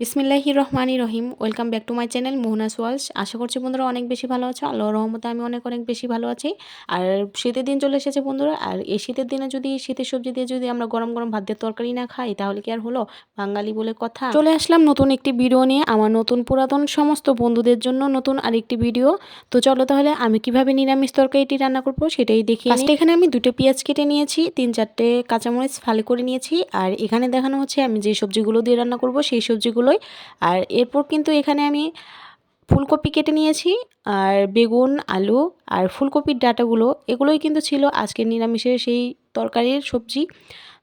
বিসমিল্লাহির রহমানির রহিম। Welcome back to my channel Mohona's walls. আশা করছি বন্ধুরা অনেক বেশি ভালো আছো। আল্লাহর রহমতে আমি অনেক অনেক বেশি ভালো আছি। আর শীতের দিন চলে এসেছে বন্ধুরা। আর এই শীতের দিনে যদি শীতের সবজি দিয়ে যদি আমরা গরম গরম ভাত দিয়ে তরকারি না খাই তাহলে কি আর হলো? বাঙালি বলে কথা। চলে আসলাম নতুন একটি ভিডিও নিয়ে, আমার নতুন পুরাতন সমস্ত বন্ধুদের জন্য নতুন আরেকটি ভিডিও। তো চলো তাহলে আমি কিভাবে নিরামিষ তরকারিটি রান্না করব সেটাই দেখিয়ে নিই। এখানে আমি 2টো পেঁয়াজ কেটে নিয়েছি, 3-4টে কাঁচামরিচ ফালি করে নিয়েছি। আর এখানে দেখানো হচ্ছে আমি যে সবজিগুলো দিয়ে রান্না করব সেই সবজিগুলোই। আর এরপর কিন্তু এখানে আমি ফুলকপি কেটে নিয়েছি, আর বেগুন, আলু আর ফুলকপির ডাঁটাগুলো এগুলোই কিন্তু ছিল আজকের নিরামিষের সেই তরকারির সবজি।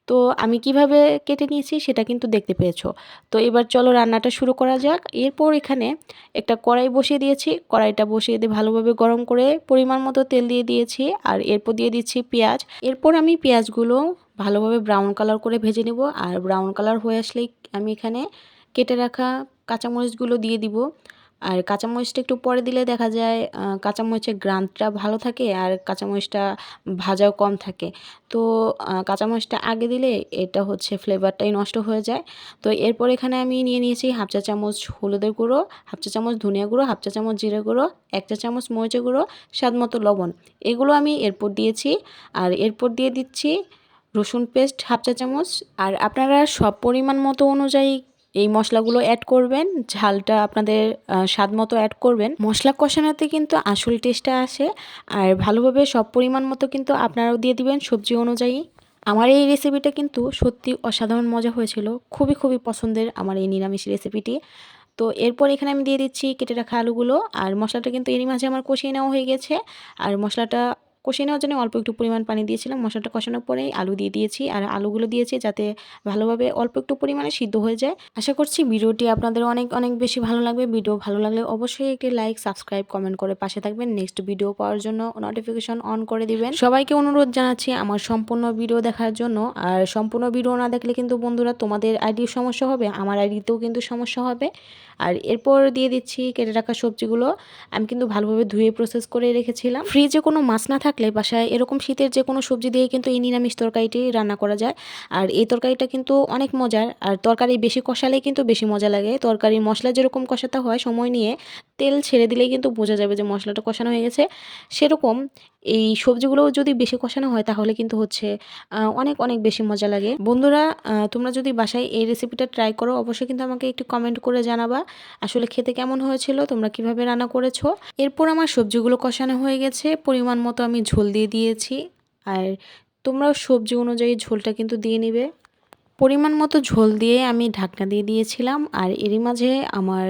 তো আমি কিভাবে কেটে নিয়েছি সেটা কিন্তু দেখতে পেয়েছো। তো এবার চলো রান্নাটা শুরু করা যাক। এরপর এখানে একটা কড়াই বসিয়ে দিয়েছি, কড়াইটা বসিয়ে দিয়ে ভালোভাবে গরম করে পরিমাণ মতো তেল দিয়ে দিয়েছি। আর এরপর দিয়ে দিচ্ছি পেঁয়াজ। এরপর আমি পেঁয়াজগুলো ভালোভাবে ব্রাউন কালার করে ভেজে নেব। আর ব্রাউন কালার হয়ে আসলেই আমি এখানে কেটে রাখা কাঁচামরিচগুলো দিয়ে দিব। আর কাঁচামরিচটা একটু পরে দিলে দেখা যায় কাঁচামরিচের গ্রানটা ভালো থাকে আর কাঁচামরিচটা ভাজাও কম থাকে। তো কাঁচামরিচটা আগে দিলে এটা হচ্ছে ফ্লেভারটাই নষ্ট হয়ে যায়। তো এরপর এখানে আমি নিয়ে নিয়েছি 1/2 চা চামচ হলুদের গুঁড়ো, 1/2 চা চামচ ধনিয়া গুঁড়ো, 1/2 চা চামচ জিরে গুঁড়ো, 1 চা চামচ মরিচের গুঁড়ো, স্বাদ মতো লবণ। এগুলো আমি এরপর দিয়েছি। আর এরপর দিয়ে দিচ্ছি রসুন পেস্ট 1/2 চা চামচ। আর আপনারা সব পরিমাণ মতো অনুযায়ী এই মশলাগুলো অ্যাড করবেন, ঝালটা আপনাদের স্বাদ মতো অ্যাড করবেন। মশলা কষানোতে কিন্তু আসল টেস্টটা আসে। আর ভালোভাবে সব পরিমাণ মতো কিন্তু আপনারাও দিয়ে দিবেন সবজি অনুযায়ী। আমার এই রেসিপিটা কিন্তু সত্যি অসাধারণ মজা হয়েছিল, খুবই খুবই পছন্দের আমার এই নিরামিষ রেসিপিটি। তো এরপর এখানে আমি দিয়ে দিচ্ছি কেটে রাখা আলুগুলো। আর মশলাটা কিন্তু এরই মাঝে আমার কষিয়ে নেওয়া হয়ে গেছে। আর মশলাটা কষিয়ে নেওয়ার জন্য অল্প একটু পরিমাণ পানি দিয়েছিলাম। মশলাটা কষানোর পরেই আলু দিয়ে দিয়েছি, আর আলুগুলো দিয়েছি যাতে ভালোভাবে অল্প একটু পরিমাণে সিদ্ধ হয়ে যায়। আশা করছি ভিডিওটি আপনাদের অনেক অনেক বেশি ভালো লাগবে। ভিডিও ভালো লাগলে অবশ্যই একটি লাইক, সাবস্ক্রাইব, কমেন্ট করে পাশে থাকবেন। নেক্সট ভিডিও পাওয়ার জন্য নোটিফিকেশন অন করে দিবেন। সবাইকে অনুরোধ জানাচ্ছি আমার সম্পূর্ণ ভিডিও দেখার জন্য। আর সম্পূর্ণ ভিডিও না দেখলে কিন্তু বন্ধুরা তোমাদের আইডির সমস্যা হবে, আমার আইডিতেও কিন্তু সমস্যা হবে। আর এরপর দিয়ে দিচ্ছি কেটে রাখা সবজিগুলো। আমি কিন্তু ভালোভাবে ধুয়ে প্রসেস করে রেখেছিলাম। ফ্রিজে কোনো মাছ না থাকলে বাসায় এরকম শীতের যে কোনো সবজি দিয়ে কিন্তু এই নিরামিষ তরকারিটি রান্না করা যায়। আর এই তরকারিটা কিন্তু অনেক মজার। আর তরকারি বেশি কষালেই কিন্তু বেশি মজা লাগে। তরকারির মশলা যেরকম কষাতে হয় সময় নিয়ে, তেল ছেড়ে দিলেই কিন্তু বোঝা যাবে যে মশলাটা কষানো হয়ে গেছে। সেরকম এই সবজিগুলোও যদি বেশি কষানো হয় তাহলে কিন্তু হচ্ছে অনেক অনেক বেশি মজা লাগে। বন্ধুরা তোমরা যদি বাসায় এই রেসিপিটা ট্রাই করো অবশ্যই কিন্তু আমাকে একটু কমেন্ট করে জানাবা আসলে খেতে কেমন হয়েছিল, তোমরা কিভাবে রান্না করেছো। এরপর আমার সবজিগুলো কষানো হয়ে গেছে, পরিমাণ মতো আমি ঝোল দিয়ে দিয়েছি। আর তোমরাও সবজি অনুযায়ী ঝোলটা কিন্তু দিয়ে নিবে। পরিমাণ মতো ঝোল দিয়ে আমি ঢাকনা দিয়ে দিয়েছিলাম। আর এরই মাঝে আমার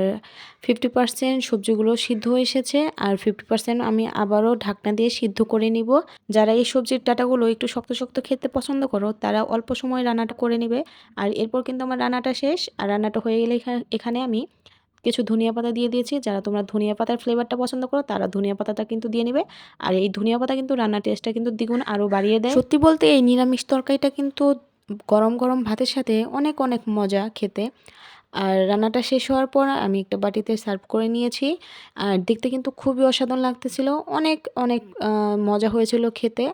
50% সবজিগুলো সিদ্ধ হয়ে এসেছে, আর 50% আমি আবারও ঢাকনা দিয়ে সিদ্ধ করে নিব। যারা এই সবজির ডাঁটাগুলো একটু শক্ত শক্ত খেতে পছন্দ করো তারা অল্প সময় রান্নাটা করে নেবে। আর এরপর কিন্তু আমার রান্নাটা শেষ। আর রান্নাটা হয়ে গেলে এখানে আমি কিছু ধনিয়া পাতা দিয়ে দিয়েছি। যারা তোমরা ধনিয়া পাতার ফ্লেভারটা পছন্দ করো তারা ধনিয়া পাতাটা কিন্তু দিয়ে নিবে। আর এই ধনিয়া পাতা কিন্তু রান্নার টেস্টটা কিন্তু দ্বিগুণ আরও বাড়িয়ে দেয়। সত্যি বলতে এই নিরামিষ তরকারিটা কিন্তু গরম গরম ভাতের সাথে অনেক অনেক মজা খেতে। আর রান্নাটা শেষ হওয়ার পর আমি একটা বাটিতে সার্ভ করে নিয়েছি। আর দেখতে কিন্তু খুবই অসাধারণ লাগতেছিল, অনেক অনেক মজা হয়েছিল খেতে।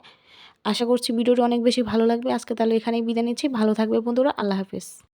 আশা করছি ভিডিওটা অনেক বেশি ভালো লাগবে। আজকে তাহলে এখানেই বিদায় নিচ্ছি। ভালো থাকবে বন্ধুরা, আল্লাহ হাফেজ।